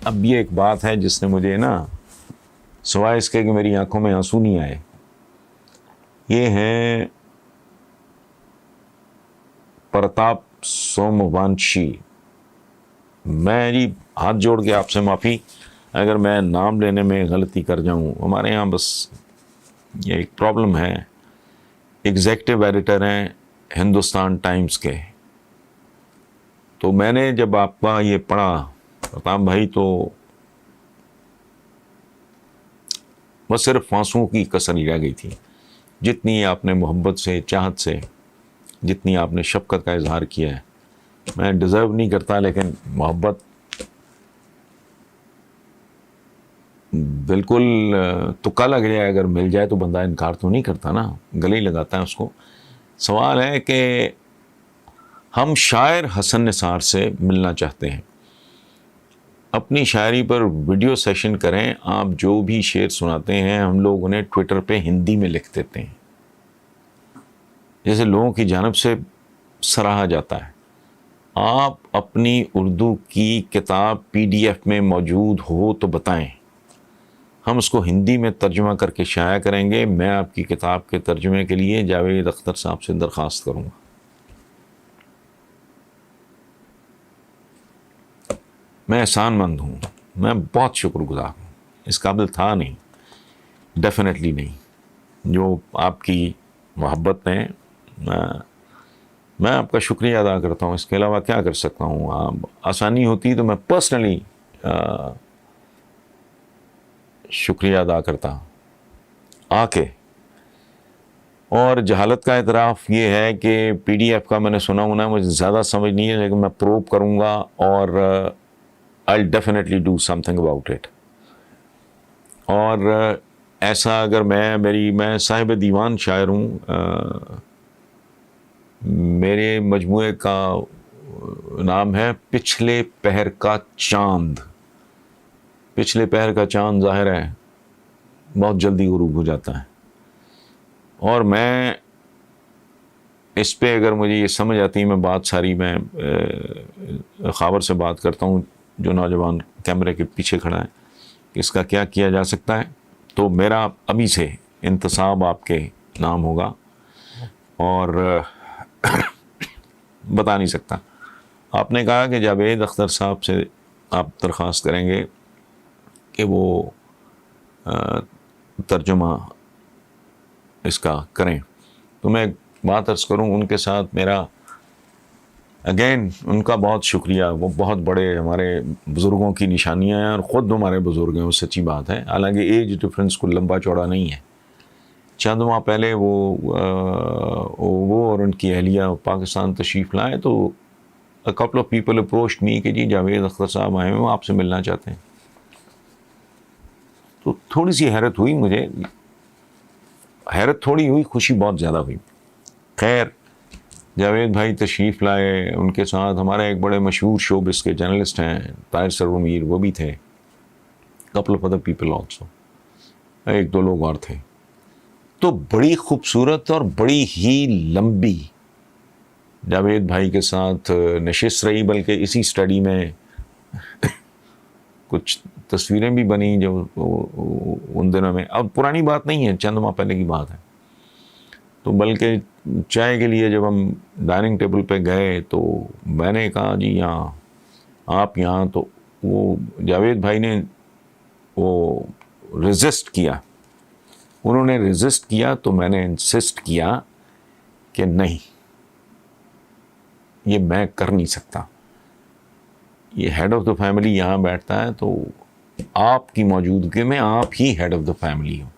اب یہ ایک بات ہے جس نے مجھے نا سوائے اس کے کہ میری آنکھوں میں آنسو نہیں آئے، یہ ہیں پرتاپ سوموانشی. میں جی ہاتھ جوڑ کے آپ سے معافی اگر میں نام لینے میں غلطی کر جاؤں. ہمارے ہاں بس یہ ایک پرابلم ہے. ایگزیکٹو ایڈیٹر ہیں ہندوستان ٹائمز کے. تو میں نے جب آپ کا یہ پڑھا پرتاپ بھائی تو بس صرف آنسوؤں کی کسر ہی رہ گئی تھی. جتنی آپ نے محبت سے، چاہت سے، جتنی آپ نے شفقت کا اظہار کیا ہے، میں ڈیزرو نہیں کرتا، لیکن محبت بالکل تکا لگ جائے اگر مل جائے تو بندہ انکار تو نہیں کرتا نا، گلے ہی لگاتا ہے اس کو. سوال ہے کہ ہم شاعر حسن نثار سے ملنا چاہتے ہیں. اپنی شاعری پر ویڈیو سیشن کریں. آپ جو بھی شعر سناتے ہیں ہم لوگ انہیں ٹویٹر پہ ہندی میں لکھ دیتے ہیں، جیسے لوگوں کی جانب سے سراہا جاتا ہے. آپ اپنی اردو کی کتاب PDF میں موجود ہو تو بتائیں، ہم اس کو ہندی میں ترجمہ کر کے شائع کریں گے. میں آپ کی کتاب کے ترجمے کے لیے جاوید اختر صاحب سے درخواست کروں گا. میں احسان مند ہوں، میں بہت شکر گزار ہوں. اس قابل تھا نہیں، ڈیفینیٹلی نہیں. جو آپ کی محبت نے، میں آپ کا شکریہ ادا کرتا ہوں. اس کے علاوہ کیا کر سکتا ہوں؟ آسانی ہوتی تو میں پرسنلی شکریہ ادا کرتا آ کے. اور جہالت کا اعتراف یہ ہے کہ PDF کا میں نے سنا ہونا ہے، مجھے زیادہ سمجھ نہیں ہے، لیکن میں پروب کروں گا اور I'll definitely do something about it. اور ایسا اگر میں صاحب دیوان شاعر ہوں. میرے مجموعے کا نام ہے پچھلے پہر کا چاند. پچھلے پہر کا چاند ظاہر ہے بہت جلدی غروب ہو جاتا ہے، اور میں اس پہ اگر مجھے یہ سمجھ آتی ہے، میں بات ساری میں خاور سے بات کرتا ہوں جو نوجوان کیمرے کے پیچھے کھڑا ہے کہ اس کا کیا کیا جا سکتا ہے، تو میرا ابھی سے انتصاب آپ کے نام ہوگا اور بتا نہیں سکتا. آپ نے کہا کہ جاوید اختر صاحب سے آپ درخواست کریں گے کہ وہ ترجمہ اس کا کریں. تو میں ایک بات عرض کروں، ان کے ساتھ میرا اگین ان کا بہت شکریہ. وہ بہت بڑے ہمارے بزرگوں کی نشانیاں ہیں، اور خود ہمارے بزرگ ہیں، وہ سچی بات ہے. حالانکہ ایج ڈفرینس کو لمبا چوڑا نہیں ہے. چند ماہ پہلے وہ اور ان کی اہلیہ پاکستان تشریف لائے تو a couple of people approached me کہ جی جاوید اختر صاحب آئے ہیں، وہ آپ سے ملنا چاہتے ہیں. تو تھوڑی سی حیرت ہوئی مجھے، حیرت تھوڑی ہوئی، خوشی بہت زیادہ ہوئی. خیر، جاوید بھائی تشریف لائے. ان کے ساتھ ہمارے ایک بڑے مشہور شوبز کے جرنلسٹ ہیں طاہر سرور میر، وہ بھی تھے. couple of other people also، ایک دو لوگ اور تھے. تو بڑی خوبصورت اور بڑی ہی لمبی جاوید بھائی کے ساتھ نشست رہی، بلکہ اسی اسٹڈی میں کچھ تصویریں بھی بنی جو ان دنوں میں، اب پرانی بات نہیں ہے، چند ماہ پہلے کی بات ہے. تو بلکہ چائے کے لیے جب ہم ڈائننگ ٹیبل پہ گئے تو میں نے کہا جی یہاں آپ یہاں، تو وہ جاوید بھائی نے وہ ریزسٹ کیا. انہوں نے ریزسٹ کیا تو میں نے انسسٹ کیا کہ نہیں، یہ میں کر نہیں سکتا. یہ ہیڈ آف دا فیملی یہاں بیٹھتا ہے تو آپ کی موجودگی میں آپ ہی ہیڈ آف دا فیملی ہو.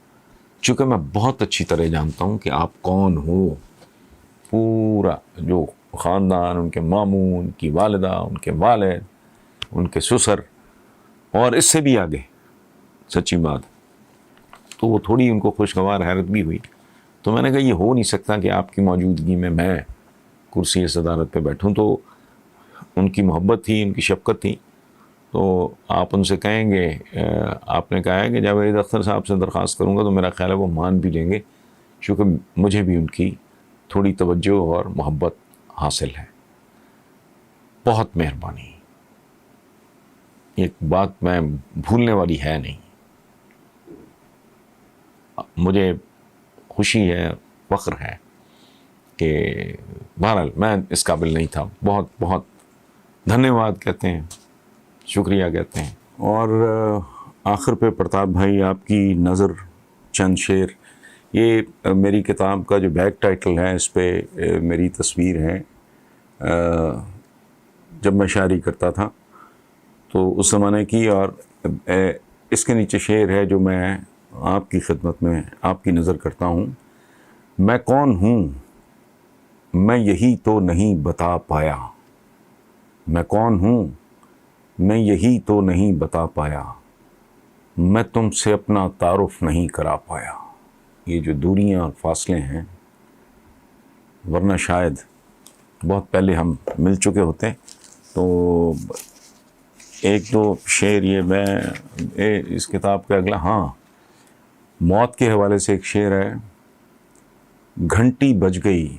چونکہ میں بہت اچھی طرح جانتا ہوں کہ آپ کون ہو. پورا جو خاندان، ان کے ماموں، ان کی والدہ، ان کے والد، ان کے سسر، اور اس سے بھی آگے، سچی بات. تو وہ تھوڑی ان کو خوشگوار حیرت بھی ہوئی. تو میں نے کہا یہ ہو نہیں سکتا کہ آپ کی موجودگی میں کرسی صدارت پہ بیٹھوں. تو ان کی محبت تھی، ان کی شفقت تھی. تو آپ ان سے کہیں گے، آپ نے کہا ہے کہ جاوید اختر صاحب سے درخواست کروں گا، تو میرا خیال ہے وہ مان بھی لیں گے، کیونکہ مجھے بھی ان کی تھوڑی توجہ اور محبت حاصل ہے. بہت مہربانی. ایک بات میں بھولنے والی ہے نہیں. مجھے خوشی ہے، فخر ہے کہ بہرحال میں اس قابل نہیں تھا. بہت بہت دھنیہ واد کہتے ہیں، شکریہ کہتے ہیں. اور آخر پہ پرتاپ بھائی آپ کی نظر چند شعر. یہ میری کتاب کا جو بیک ٹائٹل ہے اس پہ میری تصویر ہے. جب میں شاعری کرتا تھا تو اس زمانے کی، اور اس کے نیچے شعر ہے جو میں آپ کی خدمت میں آپ کی نظر کرتا ہوں. میں کون ہوں میں یہی تو نہیں بتا پایا، میں کون ہوں میں یہی تو نہیں بتا پایا، میں تم سے اپنا تعارف نہیں کرا پایا. یہ جو دوریاں اور فاصلے ہیں، ورنہ شاید بہت پہلے ہم مل چکے ہوتے. تو ایک دو شعر یہ میں اس کتاب کا اگلا، ہاں موت کے حوالے سے ایک شعر ہے. گھنٹی بج گئی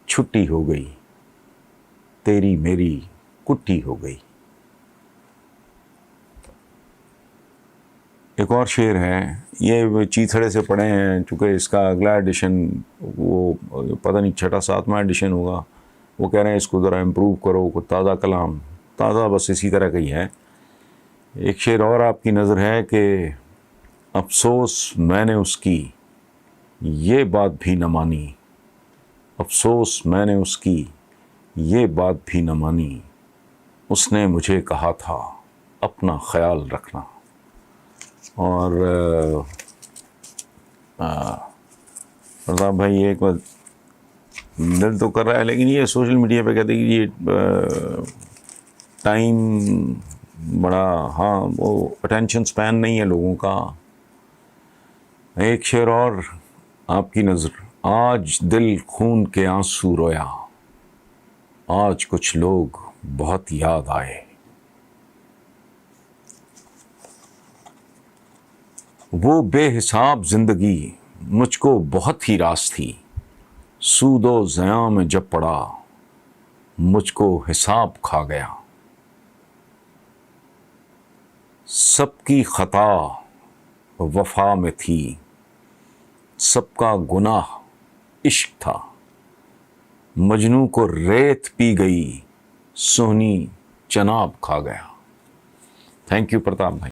چھٹی ہو گئی، تیری میری کٹی ہو گئی. ایک اور شعر ہے، یہ چیتھڑے سے پڑھے ہیں، چونکہ اس کا اگلا ایڈیشن وہ پتہ نہیں 6واں 7واں ایڈیشن ہوگا. وہ کہہ رہے ہیں اس کو ذرا امپروو کرو، کوئی تازہ کلام، تازہ بس اسی طرح کا ہی ہے. ایک شعر اور آپ کی نظر ہے کہ افسوس میں نے اس کی یہ بات بھی نہ مانی، افسوس میں نے اس کی یہ بات بھی نہ مانی، اس نے مجھے کہا تھا اپنا خیال رکھنا. اور پرتاپ بھائی ایک بات دل تو کر رہا ہے، لیکن یہ سوشل میڈیا پہ کہتے ہیں کہ یہ ٹائم بڑا، ہاں وہ اٹینشن سپین نہیں ہے لوگوں کا. ایک شعر اور آپ کی نظر. آج دل خون کے آنسو رویا، آج کچھ لوگ بہت یاد آئے. وہ بے حساب زندگی مجھ کو بہت ہی راس تھی، سود و زیاں میں جب پڑا مجھ کو حساب کھا گیا. سب کی خطا وفا میں تھی، سب کا گناہ عشق تھا، مجنوں کو ریت پی گئی سونی چناب کھا گیا. تھینک یو پرتاپ بھائی.